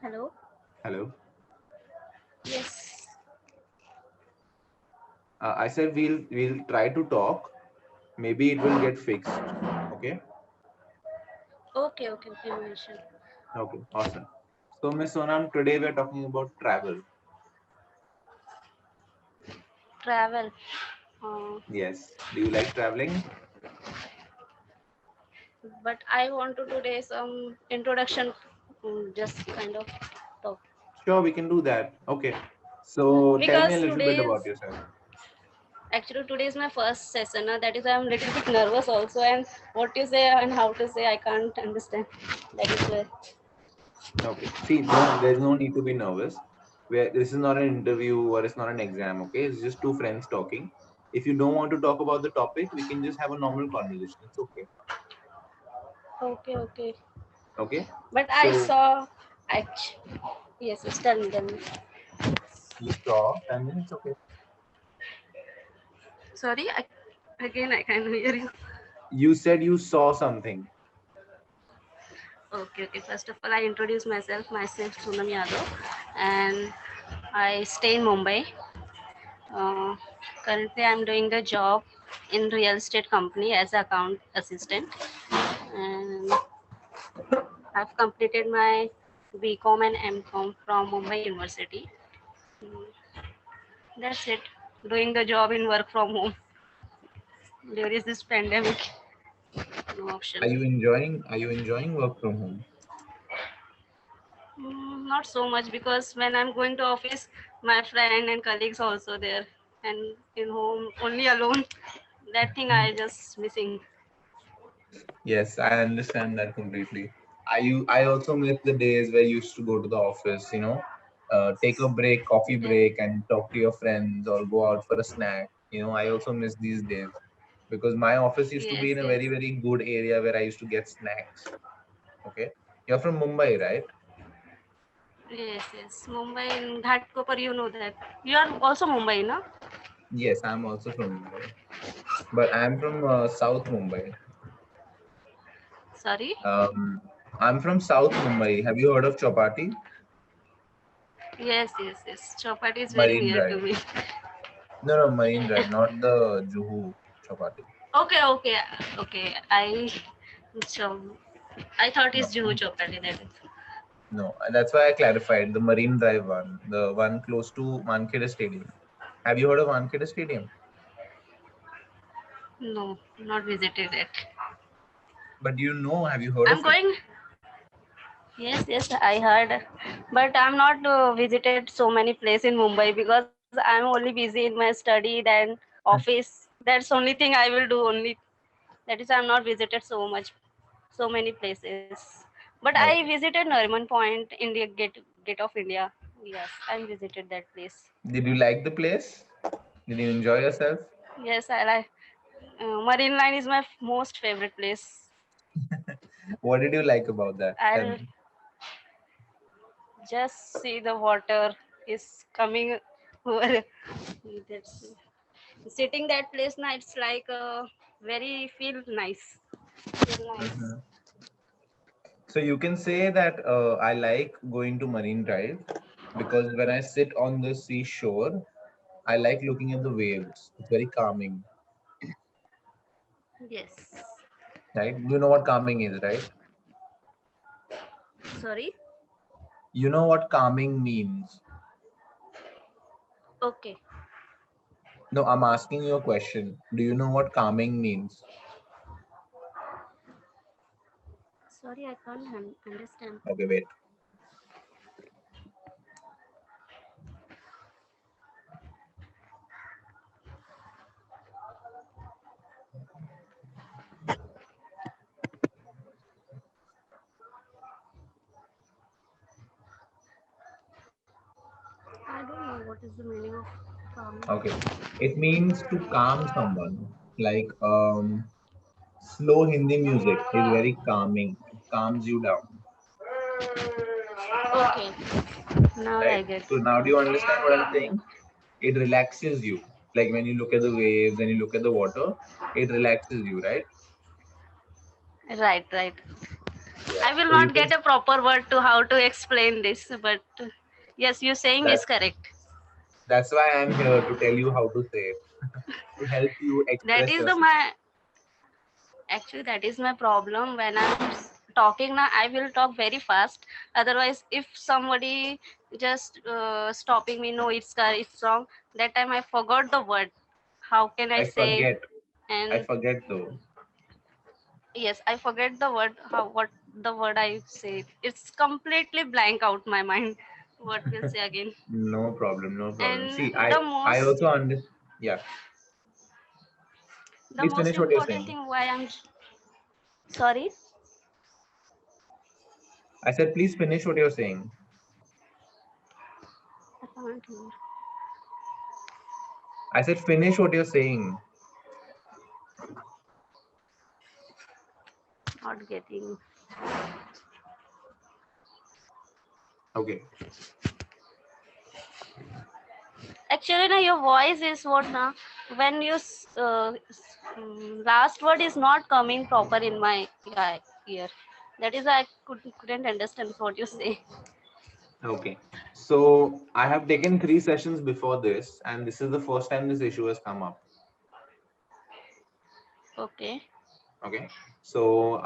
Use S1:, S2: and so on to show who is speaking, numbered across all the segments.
S1: Hello.
S2: Hello.
S1: Yes.
S2: I said we'll try to talk. Maybe it will get fixed. Okay.
S1: Okay. Okay. Okay. No issue.
S2: Okay. Awesome. So Miss Sonam, today we are talking about travel.
S1: Travel. Uh,
S2: Yes. Do you like traveling?
S1: but I want to today some introduction. Just kind of talk
S2: Sure, we can do that. Okay. So tell me a
S1: because
S2: little bit
S1: today is
S2: about yourself.
S1: actually today is my first session. That is I'm little bit nervous also, and what to say and how to say I can't understand. That is why.
S2: Okay. See, there's no need to be nervous. Where this is not an interview or it's not an exam. Okay. It's just two friends talking. If you don't want to talk about the topic, we can just have a normal conversation. It's okay.
S1: Okay. Okay.
S2: Okay.
S1: But I
S2: So
S1: saw. Act. Yes. Yes. Tell me. Tell me.
S2: you saw 10 minutes. Okay.
S1: Sorry. Again, I can't hear you.
S2: You said you saw something.
S1: Okay, okay. First of all, I introduce myself. Myself Sonam Yadav, and I stay in Mumbai. Uh, Currently, I'm doing the job in real estate company as account assistant, and I've completed my BCom and MCom from Mumbai University. Mm, That's it. Doing the job in work from home. There is this pandemic, no option.
S2: Are you enjoying work from home?
S1: Not so much because when I'm going to office, my friend and colleagues also there, and in home only alone. That thing I just missing.
S2: Yes, I understand that completely. I also miss the days where you used to go to the office, take a break, coffee
S1: Yeah.
S2: break, and talk to your friends or go out for a snack. I also miss these days because my office used to be
S1: Yes,
S2: in a
S1: yes,
S2: very, very good area where I used to get snacks. Okay. You're from Mumbai, right?
S1: yes, yes. Mumbai in Ghatkopar, you know that. You are also Mumbai, na?
S2: Yes, I'm also from Mumbai, but I'm from South Mumbai.
S1: Sorry.
S2: Um, I'm from South Mumbai. Have you heard of Chopati?
S1: Yes, yes, yes. Chopati is very
S2: Marine
S1: near to
S2: Drive.
S1: me.
S2: No, no, Marine Drive, not the Juhu Chopati.
S1: Okay, okay, okay. So I thought
S2: No,
S1: it's Juhu Chopati. That is.
S2: no. That's why I clarified the Marine Drive one, the one close to Wankhede Stadium. Have you heard of Wankhede Stadium?
S1: No, not visited it.
S2: But have you heard
S1: I'm
S2: of it?
S1: going. Yes, yes, I heard, but I'm not visited so many places in Mumbai because I'm only busy in my study, then office. That's only thing I will do only. That is, I'm not visited so much, so many places. But I
S2: Okay.
S1: visited Nariman Point, India Gate of India. Yes, I visited that place.
S2: Did you like the place? Did you enjoy yourself?
S1: Yes, I like. Marine Line is my most favorite place.
S2: What did you like about that? Tell
S1: I'll
S2: me.
S1: just see the water is coming over. That's sitting that place now. It's like very feel nice. Feel nice.
S2: Mhm. So you can say that I like going to Marine Drive because when I sit on the seashore, I like looking at the waves. It's very calming,
S1: Yes.
S2: right? You know what calming is, right?
S1: Sorry.
S2: You know what calming means.
S1: Okay.
S2: No, I'm asking you a question. Do you know what calming means?
S1: Sorry, I can't understand.
S2: Okay, wait.
S1: I don't know what is the meaning of calming.
S2: Okay. It means to calm someone. Like slow Hindi music is very calming. It calms you down,
S1: Okay. Now
S2: right?
S1: I get.
S2: So now do you understand what I'm saying? It relaxes you. Like when you look at the waves and you look at the water, it relaxes you, right?
S1: Right, right. I will
S2: So you
S1: not
S2: can,
S1: get a proper word to how to explain this, but yes, you saying
S2: that
S1: is correct.
S2: that's why I'm here to tell you how to say it, to help you
S1: That
S2: express
S1: is the
S2: yourself.
S1: my actually that is my problem when I'm talking now. I will talk very fast. Otherwise, if somebody just stopping me, no, it's wrong. That time I forgot the word. How can I
S2: I
S1: say?
S2: forget. I
S1: And
S2: forget though.
S1: yes, I forget the word. How what the word I say? It's completely blank out my mind. What will say again?
S2: No problem. No problem.
S1: And
S2: See, I also understand. Yeah.
S1: the
S2: Please
S1: most
S2: finish what you're
S1: important
S2: saying.
S1: thing why I'm sorry.
S2: I said, please finish what you're saying.
S1: I can't hear.
S2: I said, finish what you're saying.
S1: Not getting.
S2: Okay.
S1: Actually, na, your voice is what na. When you last word is not coming proper in my ear. That is I couldn't understand what you say.
S2: Okay. So I have taken 3 sessions before this, and this is the first time this issue has come up.
S1: Okay.
S2: Okay. So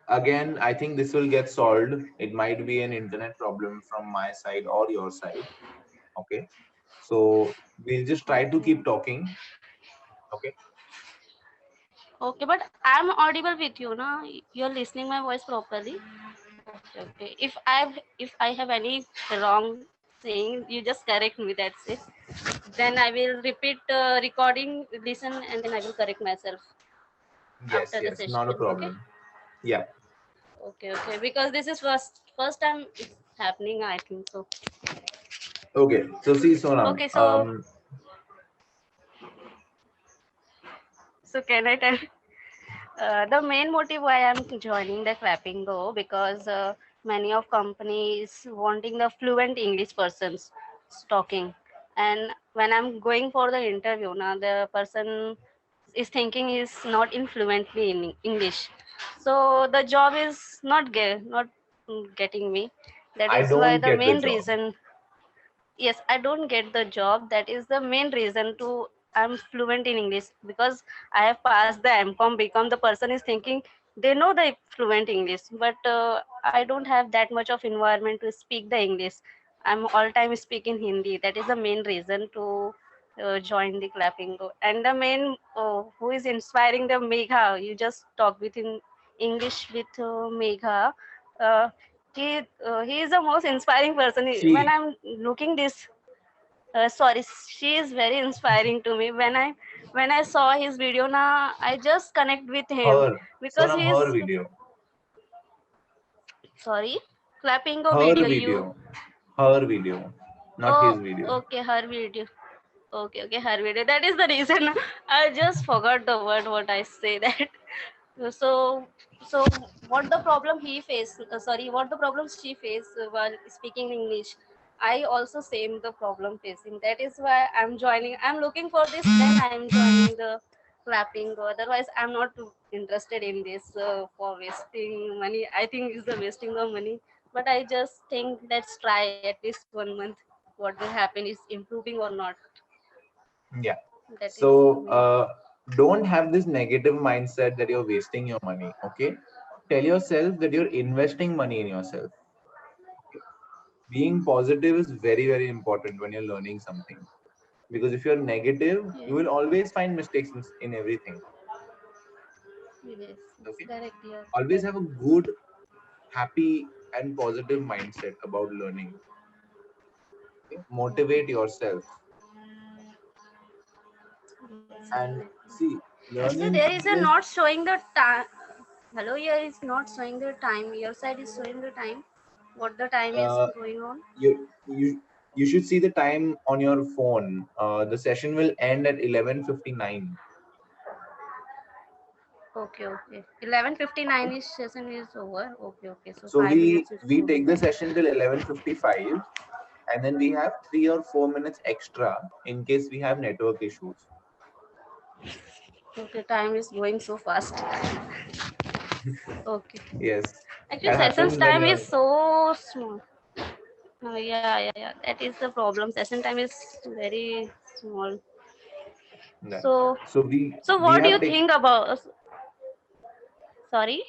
S2: again, I think this will get solved. It might be an internet problem from my side or your side. Okay. So we'll just try to
S1: Okay.
S2: keep talking. Okay.
S1: Okay, but I'm audible with you, na? You're listening my voice properly. Okay. If I have any wrong saying, you just correct me. That's it. Then I will repeat recording, listen, and then I will correct myself
S2: Yes,
S1: after the
S2: yes, not a
S1: session. Okay.
S2: problem. Yeah.
S1: Okay. Because this is first time it's happening. I think so.
S2: Okay. So see, Sonam,
S1: Okay. So can I tell? The main motive why I'm joining the Clapping Go because many of companies wanting the fluent English persons talking, and when I'm going for the interview now, the person is thinking is not in fluently in English, so the job is not getting me. That
S2: I
S1: is why
S2: don't
S1: the
S2: get the
S1: main
S2: job.
S1: reason. Yes, I don't get the job. That is the main reason to I'm fluent in English because I have passed the MCOM become the person is thinking they know the fluent English, but I don't have that much of environment to speak the English. I'm all time speaking Hindi. That is the main reason to join the Clapping Go. And the main who is inspiring the Megha, you just talk with in English with Megha. uh, he is the most inspiring person. When
S2: See,
S1: I'm looking this, sorry, she is very inspiring to me. When I saw his video now, I just connect with him
S2: her,
S1: because
S2: Sonam,
S1: he
S2: her
S1: is
S2: video,
S1: sorry, Clapping a
S2: her
S1: video you.
S2: video, her video, not
S1: Oh,
S2: his video.
S1: okay, her video. Okay, her video. That is the reason I just forgot the word what I say that. So, so what the problem he faced? Sorry, what the problems she faced while speaking English? I also same the problem facing. That is why I'm joining. I'm looking for this. Then I'm joining the clapping. Otherwise, I'm not too interested in this for wasting money. I think it's the wasting of money. But I just think let's try at least 1 month. What will happen is improving or not.
S2: Yeah.
S1: That is the
S2: So
S1: main.
S2: don't have this negative mindset that you're wasting your money. Okay. Tell yourself that you're investing money in yourself. Okay? Being positive is very, very important when you're learning something. Because if you're negative, you
S1: Yes,
S2: will always find mistakes in everything.
S1: yes,
S2: Okay.
S1: correct. Yeah,
S2: Always
S1: correct.
S2: have a good, happy, and positive mindset about learning. Okay? Motivate yourself.
S1: Yes,
S2: And
S1: definitely.
S2: see,
S1: Actually,
S2: learning
S1: there is a
S2: English,
S1: not showing the time. Hello, here is not showing the time. Your side is showing the time. What the time is
S2: uh,
S1: going on?
S2: you should see the time on your phone. The session will end at 11:59.
S1: Okay. 11:59 is session is over. Okay. So
S2: So
S1: five
S2: we
S1: minutes is
S2: we
S1: showing
S2: take the
S1: time.
S2: session till 11:55, and then we have 3 or 4 minutes extra in case we have network issues.
S1: Okay, time is going so fast. Okay.
S2: Yes.
S1: Actually,
S2: That
S1: sessions
S2: happens when
S1: time is
S2: you're
S1: so small. Yeah. That is the problem. Session time is very small.
S2: right.
S1: So,
S2: So we
S1: so
S2: we
S1: what do you
S2: have taken.
S1: think about? Sorry.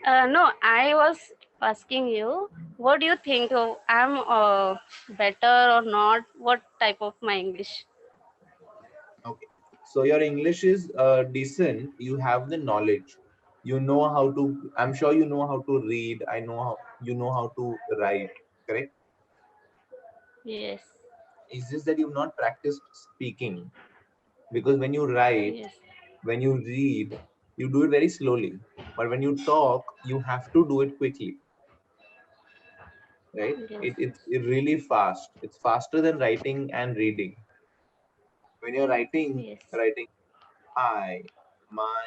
S1: No, I was asking you. What do you think? I'm better or not? What type of my English?
S2: Okay. So your English is decent. You have the knowledge. You know how to. I'm sure you know how to read. I know how you know how to write. Correct.
S1: Yes.
S2: It's just that you've not practiced speaking, because when you write,
S1: Yes.
S2: when you read, you do it very slowly. But when you talk, you have to do it quickly, right?
S1: Yes.
S2: It's really fast. It's faster than writing and reading. When you're
S1: Yes.
S2: writing, hi, my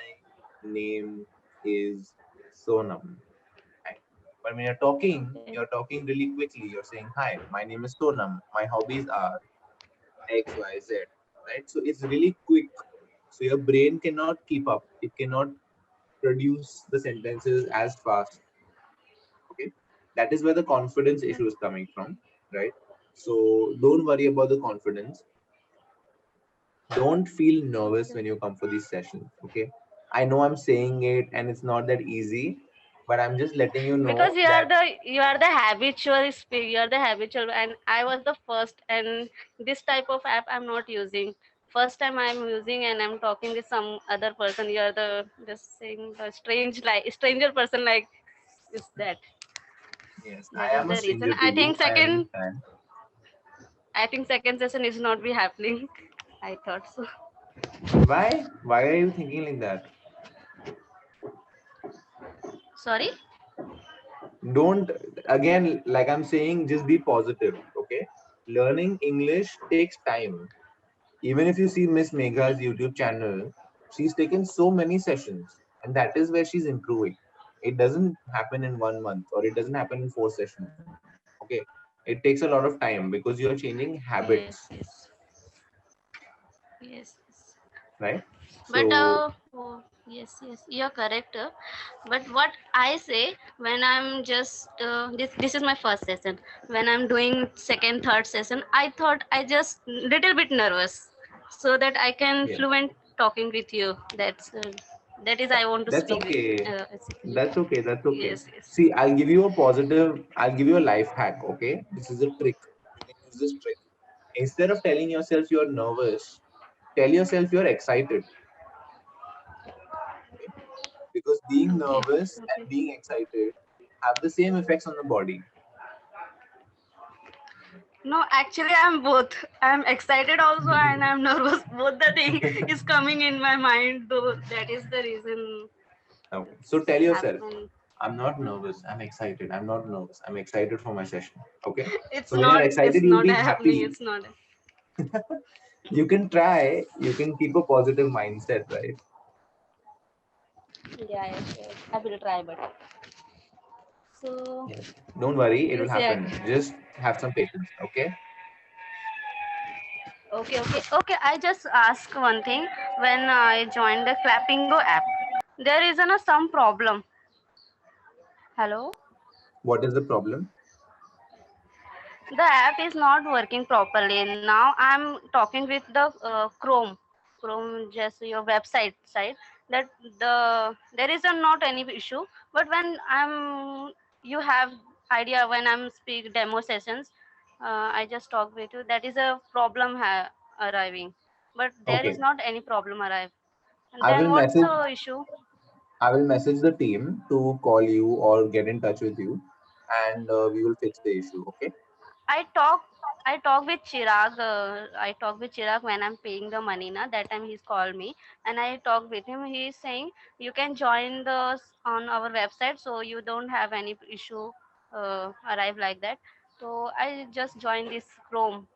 S2: name is Sonam. Right? But when
S1: Okay.
S2: you're talking really quickly. You're saying, hi, my name is Sonam. My hobbies are X, Y, Z. Right? So it's really quick. So your brain cannot keep up. It cannot produce the sentences as fast. Okay. That is where the confidence issue is coming from. Right. So don't worry about the confidence. Don't feel nervous when you come for these sessions. Okay. I know I'm saying it and it's not that easy, but I'm just letting you
S1: Because
S2: know that
S1: you are the habitual speak. You are the habitual, and I was the first. And this type of app I'm not using. First time I'm using, and I'm talking with some other person. You are the just saying the stranger person like is that.
S2: yes,
S1: That
S2: I
S1: is
S2: am a
S1: the reason.
S2: stranger to you. I understand.
S1: I think second session is not be happening. I thought so.
S2: Why? Why are you thinking like that?
S1: Sorry.
S2: Don't, again, like I'm saying, just be positive. Okay. Learning English takes time. Even if you see Miss Megha's YouTube channel, she's taken so many sessions, and that is where she's improving. It doesn't happen in 1 month, or it doesn't happen in 4 sessions. Okay. It takes a lot of time because you're changing
S1: Yes.
S2: habits,
S1: Yes. Yes. Yes.
S2: right?
S1: But
S2: So
S1: yes, you're correct. But what I say when I'm just this is my first session. When I'm doing second, third session, I thought I just little bit nervous, so that I can
S2: yeah,
S1: fluent talking with you. That is I want to
S2: that's
S1: speak with.
S2: okay.
S1: Basically.
S2: That's okay. That's okay.
S1: Yes, yes.
S2: See, I'll give you a positive, I'll give you a life hack. Okay. This is a trick. You can use this trick. Instead of telling yourself you're nervous, tell yourself you're excited. Okay. Because being
S1: Okay,
S2: nervous
S1: okay.
S2: and being excited have the same effects on the body.
S1: No, actually, I'm both. I'm excited also, and I'm nervous. Both the thing is coming in my mind. Though that is the reason
S2: Okay.
S1: this
S2: So tell yourself,
S1: happened.
S2: I'm not nervous. I'm excited. I'm not nervous. I'm excited for my session. Okay.
S1: It's
S2: So when you're
S1: not.
S2: excited,
S1: It's
S2: you'll
S1: not
S2: be
S1: happening.
S2: happy.
S1: It's not.
S2: You can try, you can keep a positive mindset, right?
S1: Yeah, sure. I will try, but so
S2: Yes. Don't worry, it
S1: you
S2: will
S1: say
S2: happen. Just have some patience. Okay.
S1: okay. I just ask one thing. When I joined the Clappingo app, there is some problem. Hello.
S2: What is the problem?
S1: The app is not working properly. Now I'm talking with the Chrome, just your website site, that there is not any issue. But when you have idea, when I'm speak demo sessions, I just talk with you, that is a problem arriving, but there is
S2: Okay.
S1: not any problem arrive. And
S2: I
S1: then
S2: will
S1: what's
S2: message
S1: the issue?
S2: I will message the team to call you or get in touch with you, and we will fix the issue. Okay.
S1: I talk I talk with Chirag. I talk with Chirag when I'm paying the money. Na that time he's called me, and I talk with him. He's saying you can join on our website, so you don't have any issue arrive like that. So I just joined this Chrome.